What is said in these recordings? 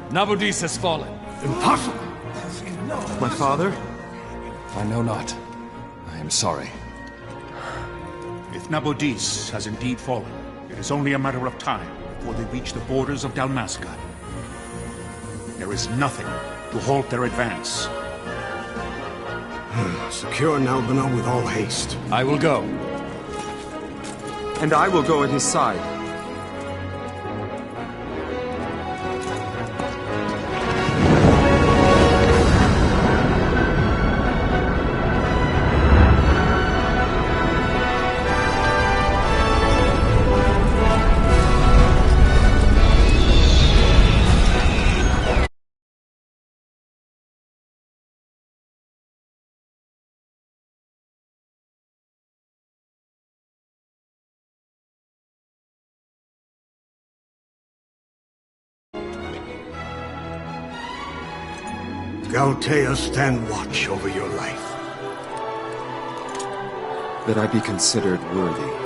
Nabudis has fallen. Impossible! My father? I know not. I am sorry. If Nabudis has indeed fallen, it is only a matter of time before they reach the borders of Dalmasca. There is nothing to halt their advance. Secure Nalbina with all haste. I will go. And I will go at his side. Galtea, stand watch over your life. That I be considered worthy.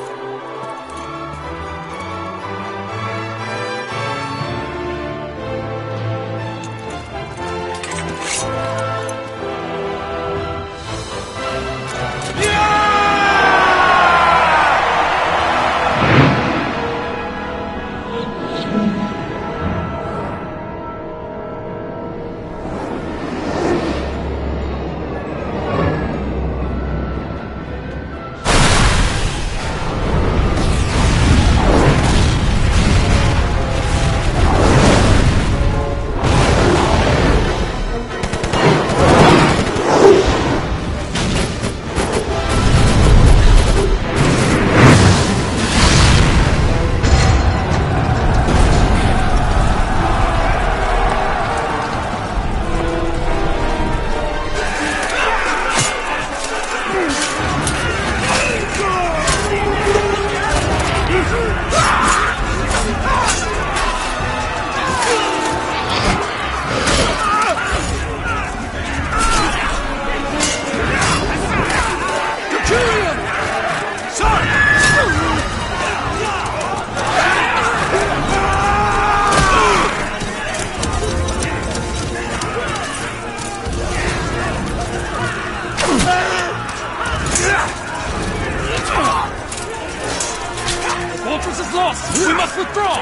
Fortress is lost! We must withdraw!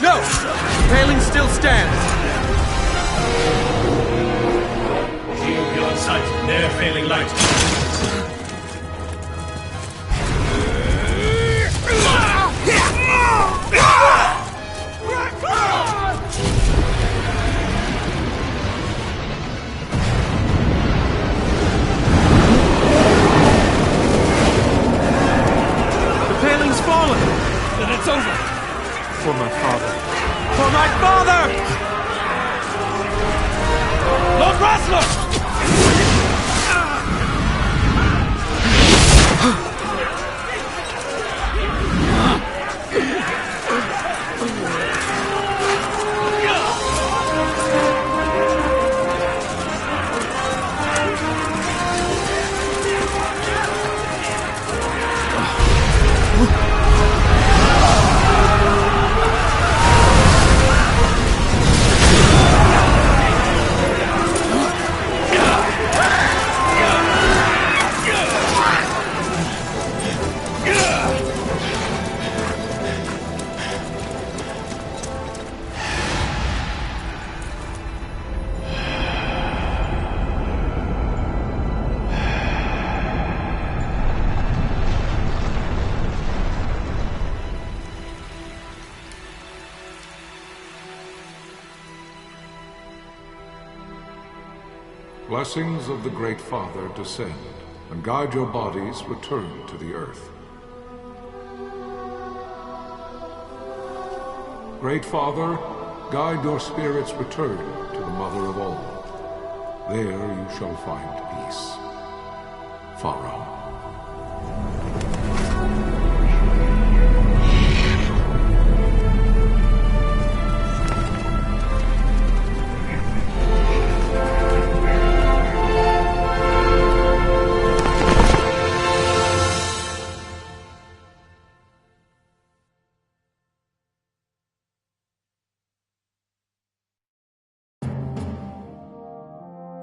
No! The paling still stands! Shield beyond sight, ne'er failing light. The paling's fallen! Then it's over! For my father. For my father! Lord Rasler! Blessings of the Great Father descend, and guide your bodies return to the earth. Great Father, guide your spirits return to the Mother of all. There you shall find peace. Pharaoh.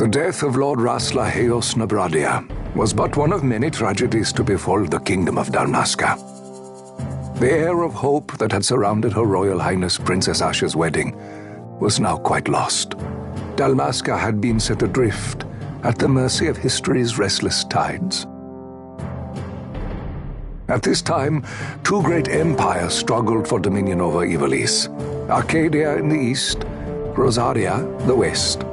The death of Lord Rasla Heos Nabradia was but one of many tragedies to befall the kingdom of Dalmasca. The air of hope that had surrounded Her Royal Highness Princess Asha's wedding was now quite lost. Dalmasca had been set adrift at the mercy of history's restless tides. At this time, two great empires struggled for dominion over Ivalice: Arcadia in the east, Rosaria the west.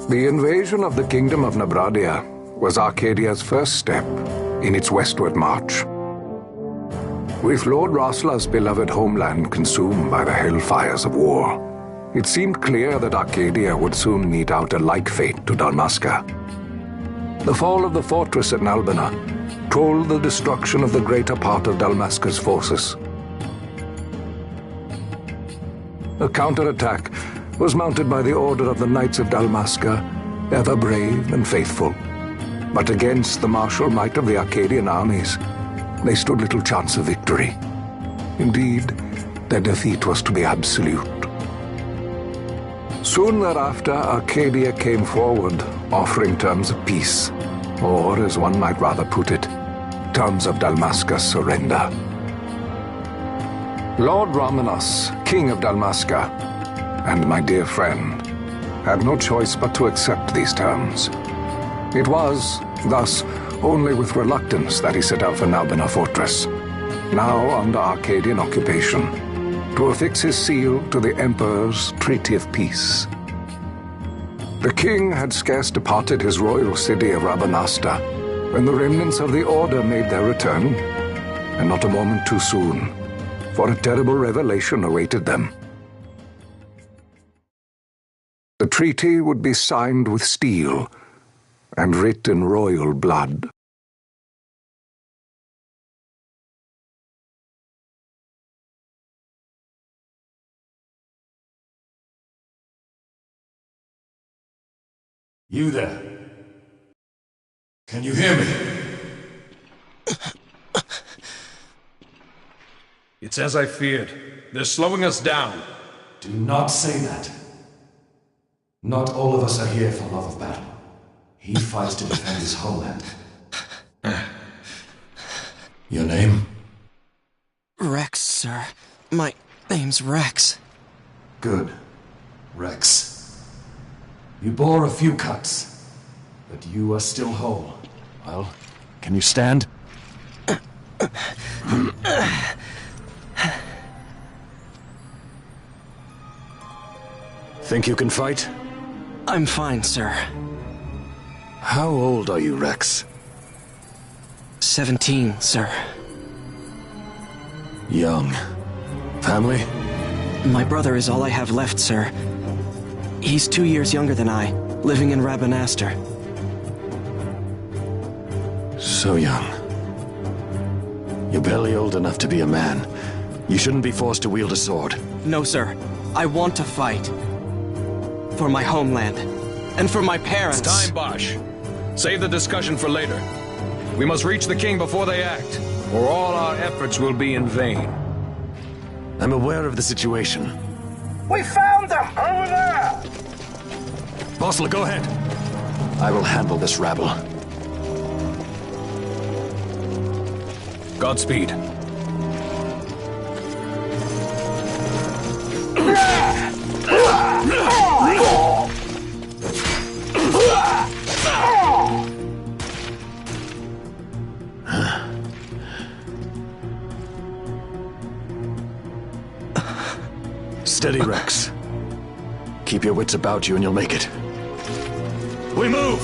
The invasion of the Kingdom of Nabradia was Arcadia's first step in its westward march. With Lord Rasla's beloved homeland consumed by the hellfires of war, it seemed clear that Arcadia would soon mete out a like fate to Dalmasca. The fall of the fortress at Nalbina told the destruction of the greater part of Dalmasca's forces. A counterattack was mounted by the order of the Knights of Dalmasca, ever brave and faithful. But against the martial might of the Arcadian armies, they stood little chance of victory. Indeed, their defeat was to be absolute. Soon thereafter, Arcadia came forward, offering terms of peace, or, as one might rather put it, terms of Dalmasca's surrender. Lord Ramenas, King of Dalmasca, and my dear friend, had no choice but to accept these terms. It was, thus, only with reluctance that he set out for Nalbina Fortress, now under Arcadian occupation, to affix his seal to the Emperor's Treaty of Peace. The king had scarce departed his royal city of Rabanasta when the remnants of the Order made their return, and not a moment too soon, for a terrible revelation awaited them. The treaty would be signed with steel and writ in royal blood. You there? Can you hear me? It's as I feared. They're slowing us down. Do not say that. Not all of us are here for love of battle. He fights to defend his homeland. Your name? Rex, sir. My name's Rex. Good. Rex. You bore a few cuts, but you are still whole. Well, can you stand? Think you can fight? I'm fine, sir. How old are you, Rex? 17, sir. Young. Family? My brother is all I have left, sir. He's 2 years younger than I, living in Rabanaster. So young. You're barely old enough to be a man. You shouldn't be forced to wield a sword. No, sir. I want to fight. For my homeland. And for my parents. It's time, Bosch. Save the discussion for later. We must reach the king before they act, or all our efforts will be in vain. I'm aware of the situation. We found them! Over there! Bossler, go ahead. I will handle this rabble. Godspeed. Steady, Rex. Keep your wits about you and you'll make it. We move!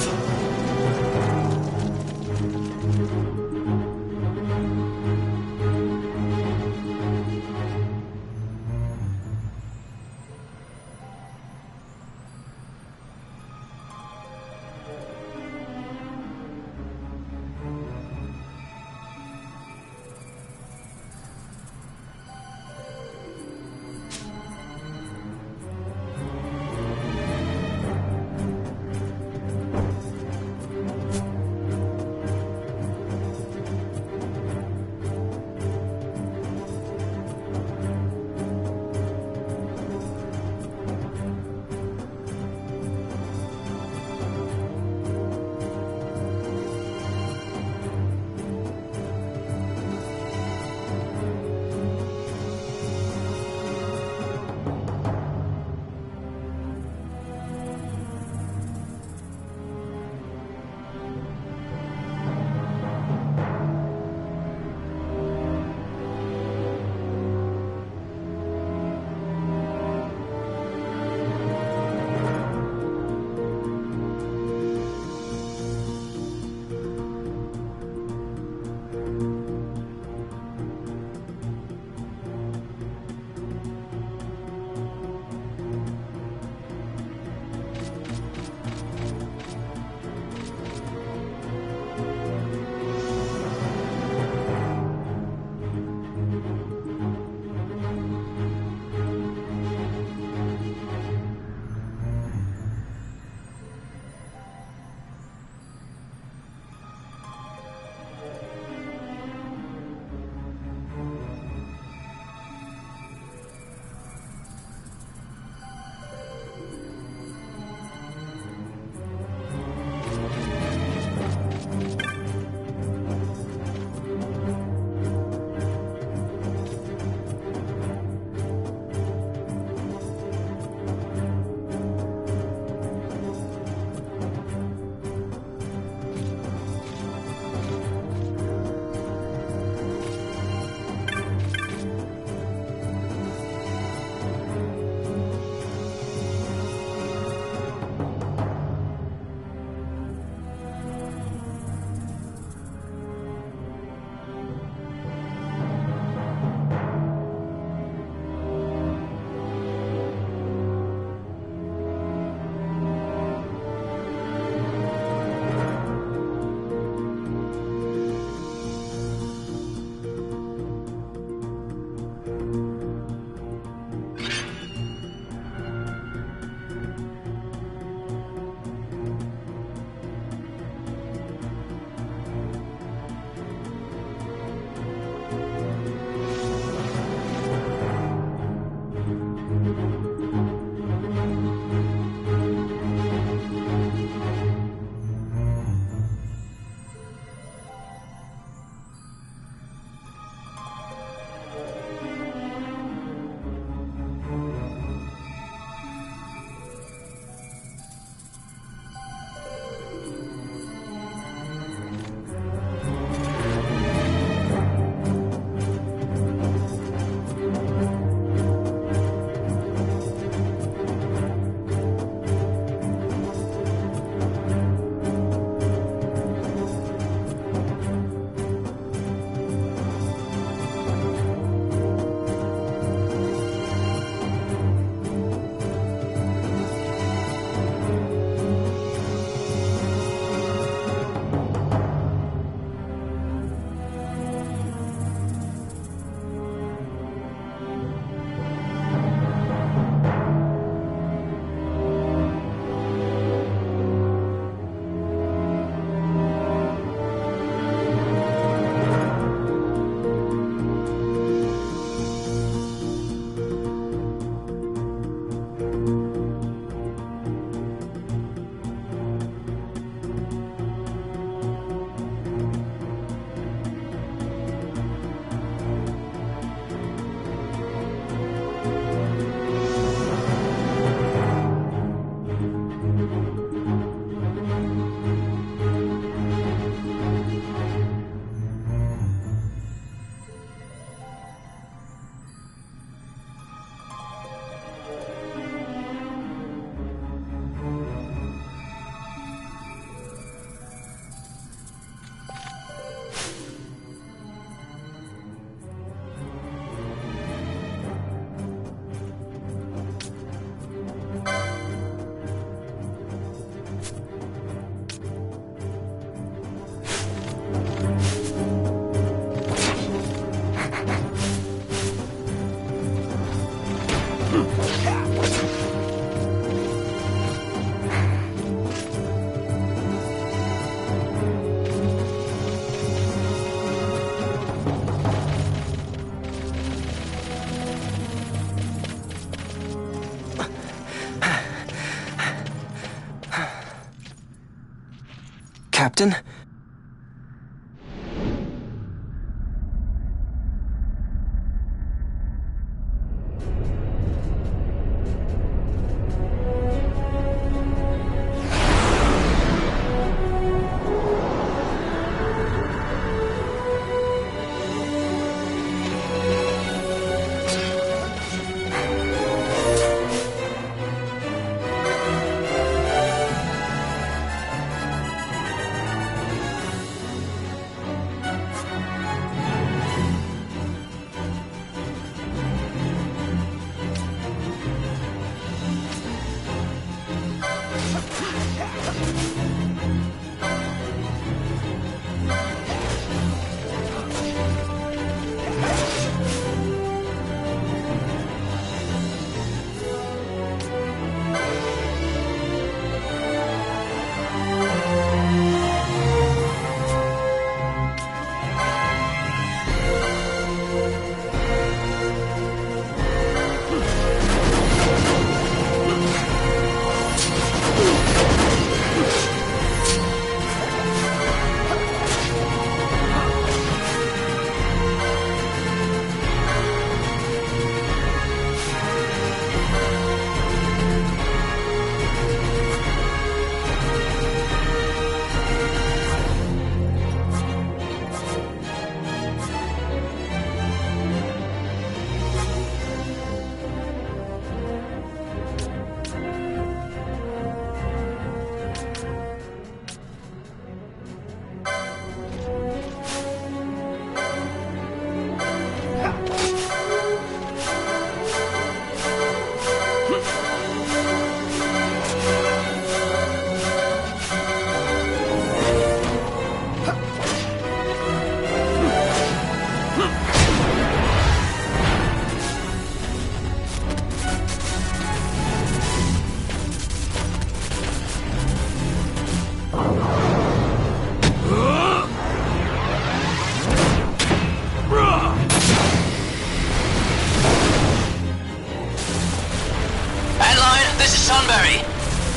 Captain?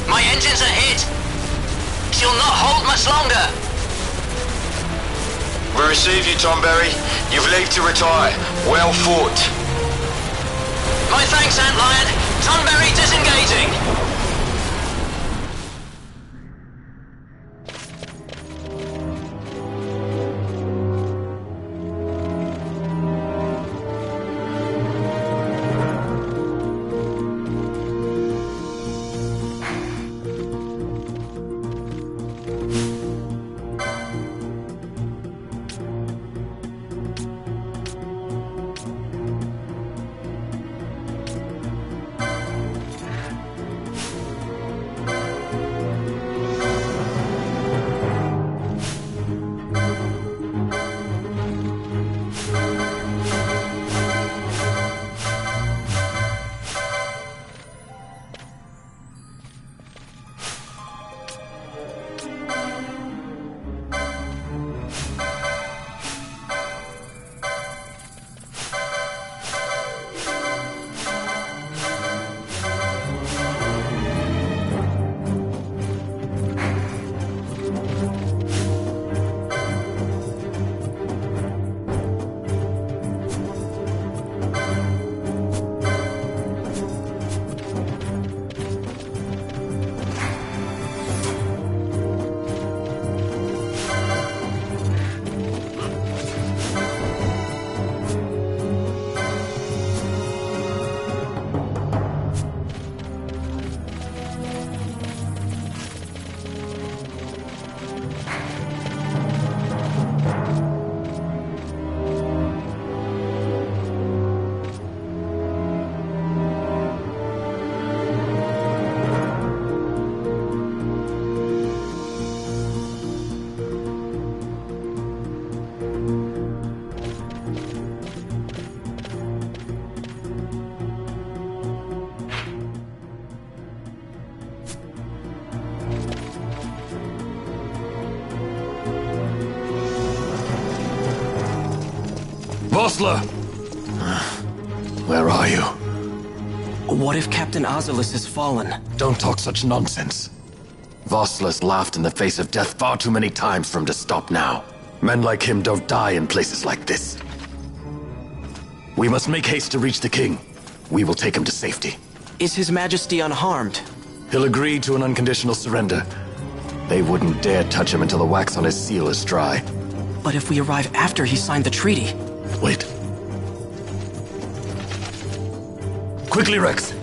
My engines are hit. She'll not hold much longer. We receive you, Tomberry. You've leave to retire. Well fought. My thanks, Antlion. Tomberry disengaging. Vossler! Where are you? What if Captain Oculus has fallen? Don't talk such nonsense. Vossler's laughed in the face of death far too many times for him to stop now. Men like him don't die in places like this. We must make haste to reach the king. We will take him to safety. Is His Majesty unharmed? He'll agree to an unconditional surrender. They wouldn't dare touch him until the wax on his seal is dry. But if we arrive after he signed the treaty... Wait. Quickly, Rex!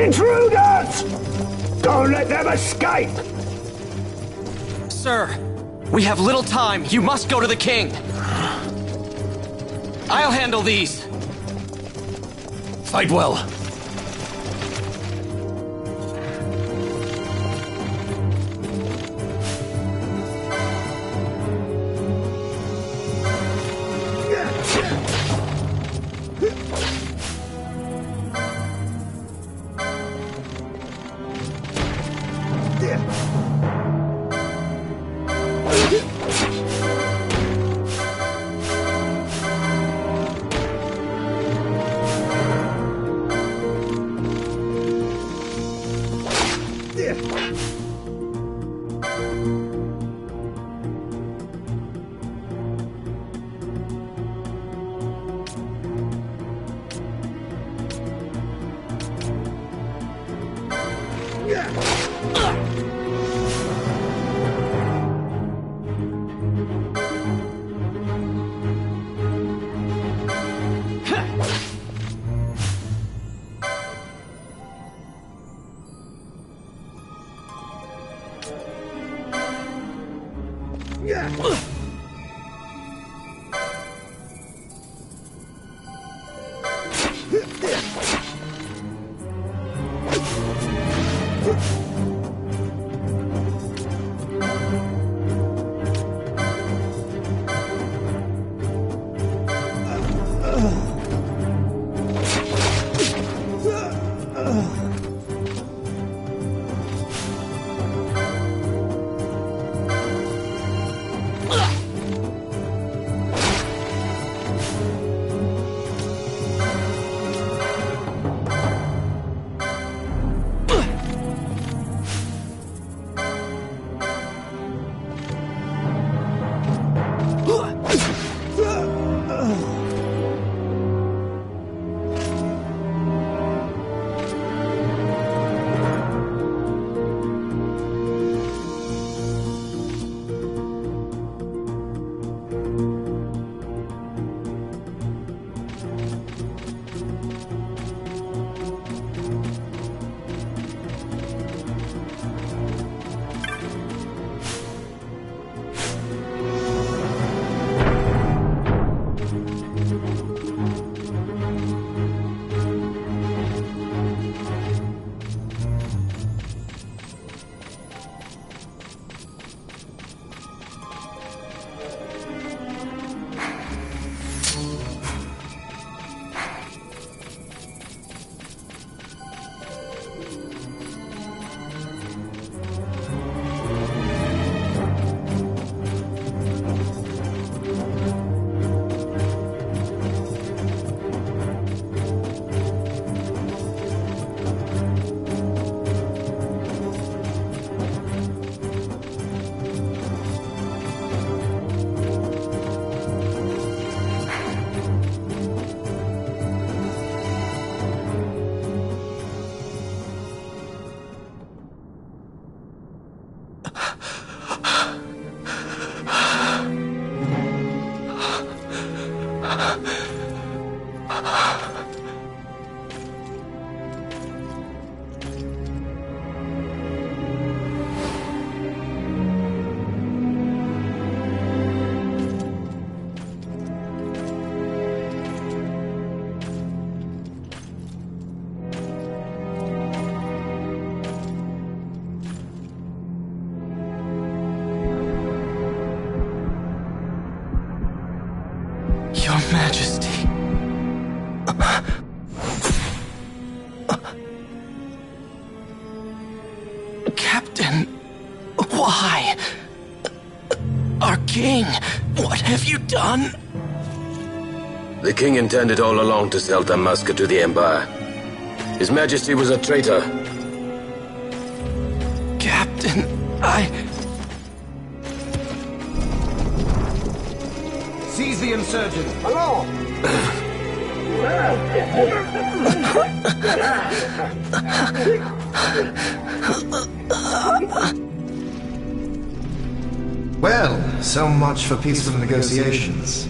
Intruder! guards! Don't let them escape! Sir, we have little time. You must go to the king. I'll handle these. Fight well. Your Majesty. Captain, why? Our king, what have you done? The king intended all along to sell Damascus to the Empire. His Majesty was a traitor. Captain, Seize the insurgent! Hello! Well, so much for peaceful negotiations.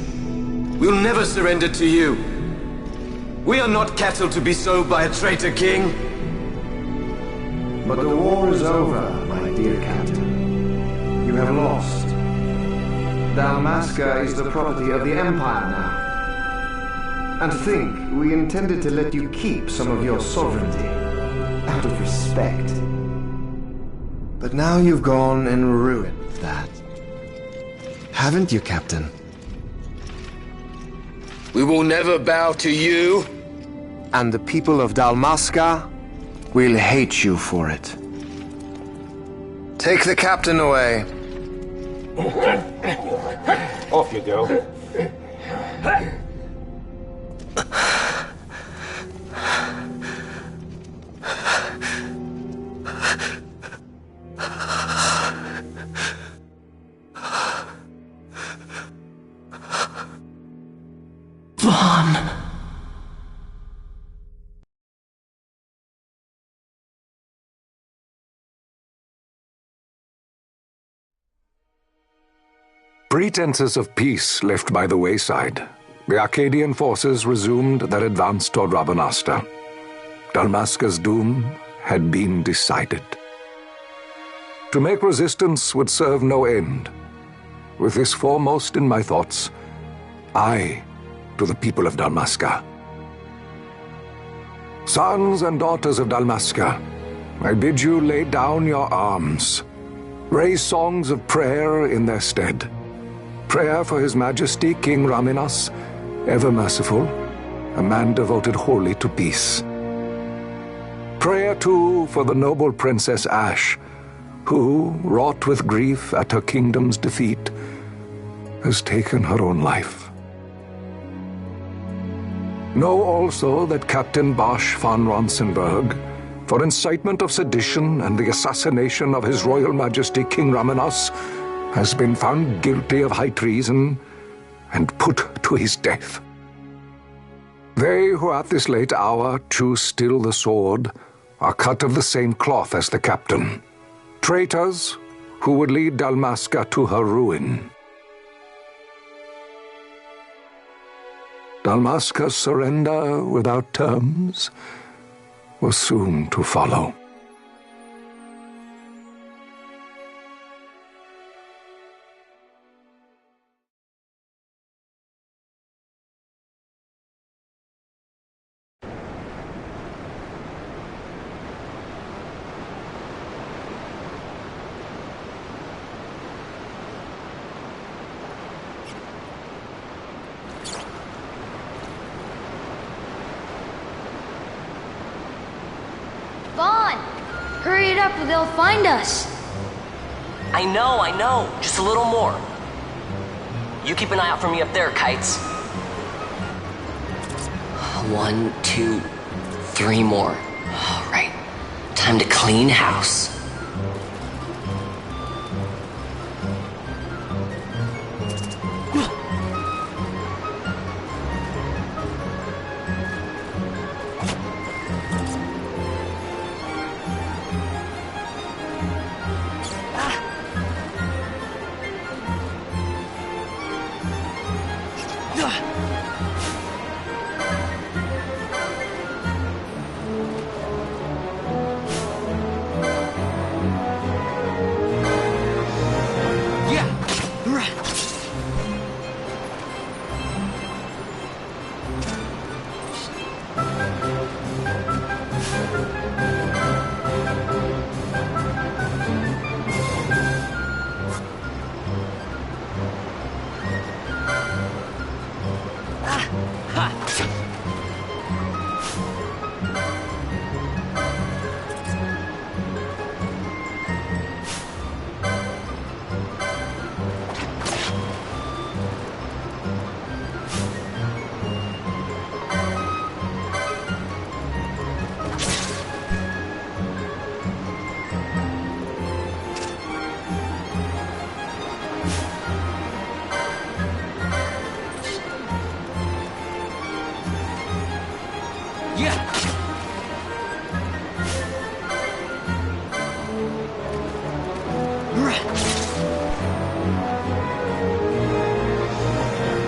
We'll never surrender to you. We are not cattle to be sold by a traitor king. But the war is over, my dear captain. You have lost. Dalmasca is the property of the Empire now. And to think, we intended to let you keep some of your sovereignty, out of respect. But now you've gone and ruined that. Haven't you, Captain? We will never bow to you. And the people of Dalmasca will hate you for it. Take the captain away. Off you go. Vaughn. Pretenses of peace left by the wayside, the Arcadian forces resumed their advance toward Rabanasta. Dalmasca's doom had been decided. To make resistance would serve no end. With this foremost in my thoughts, I, to the people of Dalmasca. Sons and daughters of Dalmasca, I bid you lay down your arms. Raise songs of prayer in their stead. Prayer for His Majesty King Raminas, ever merciful, a man devoted wholly to peace. Prayer, too, for the noble Princess Ash, who, wrought with grief at her kingdom's defeat, has taken her own life. Know also that Captain Bosch von Ronsenberg, for incitement of sedition and the assassination of His Royal Majesty King Raminas, has been found guilty of high treason and put to his death. They who at this late hour choose still the sword are cut of the same cloth as the captain, traitors who would lead Dalmasca to her ruin. Dalmasca's surrender without terms was soon to follow. Vaughn! Hurry it up or they'll find us! I know. Just a little more. You keep an eye out for me up there, Kites. 1, 2, 3 more. All right. Time to clean house.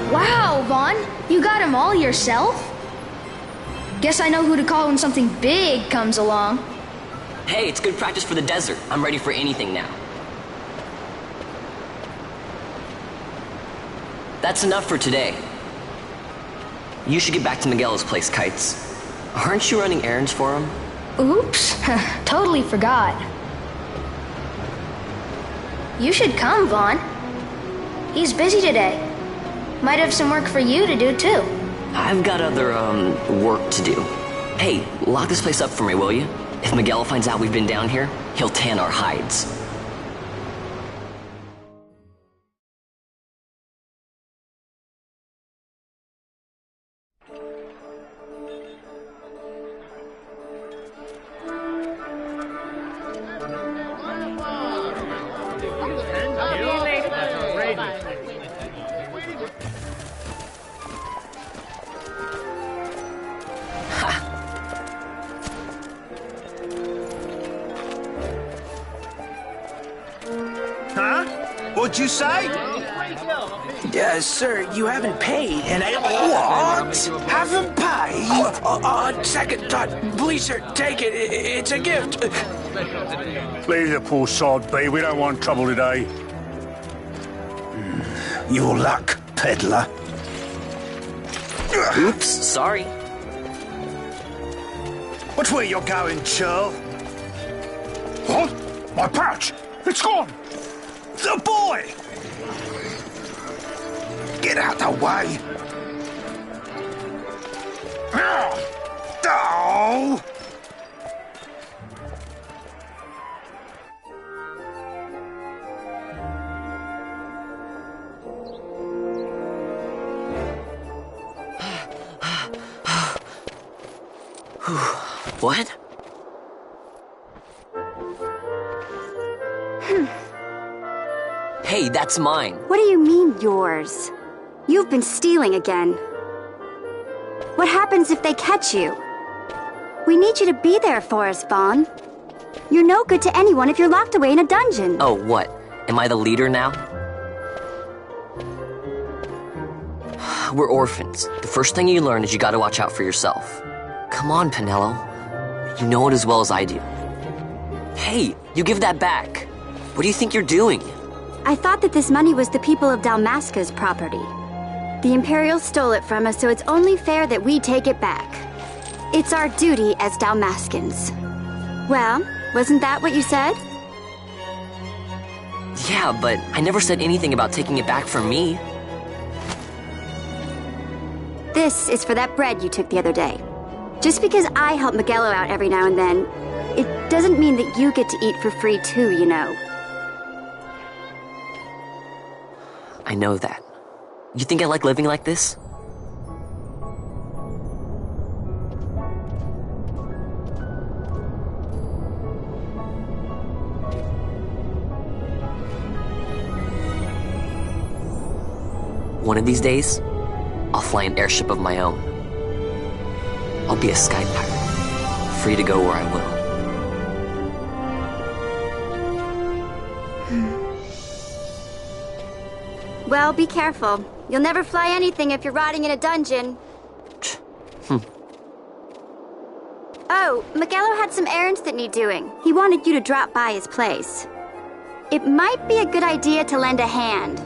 Wow, Vaughn! You got him all yourself? Guess I know who to call when something big comes along. Hey, it's good practice for the desert. I'm ready for anything now. That's enough for today. You should get back to Miguel's place, Kites. Aren't you running errands for him? Oops, totally forgot. You should come, Vaughn. He's busy today. Might have some work for you to do, too. I've got other, work to do. Hey, lock this place up for me, will you? If Miguel finds out we've been down here, he'll tan our hides. What'd you say? Sir, you haven't paid, and I... What? Haven't paid? On second thought, please, sir, take it. It's a gift. Leave the poor sod be. We don't want trouble today. Your luck, peddler. Oops, sorry. Watch where you're going, churl. What? My pouch! It's gone! The boy! Get out the way! Oh! What? Hey, that's mine. What do you mean, yours? You've been stealing again. What happens if they catch you? We need you to be there for us, Vaughn. You're no good to anyone if you're locked away in a dungeon. Oh, what? Am I the leader now? We're orphans. The first thing you learn is you gotta watch out for yourself. Come on, Pinello. You know it as well as I do. Hey, you give that back. What do you think you're doing? I thought that this money was the people of Dalmasca's property. The Imperials stole it from us, so it's only fair that we take it back. It's our duty as Dalmascans. Well, wasn't that what you said? Yeah, but I never said anything about taking it back from me. This is for that bread you took the other day. Just because I help Miguelo out every now and then, it doesn't mean that you get to eat for free too, you know. I know that. You think I like living like this? One of these days, I'll fly an airship of my own. I'll be a sky pirate, free to go where I will. Well, be careful. You'll never fly anything if you're rotting in a dungeon. Oh, Miguelo had some errands that need doing. He wanted you to drop by his place. It might be a good idea to lend a hand.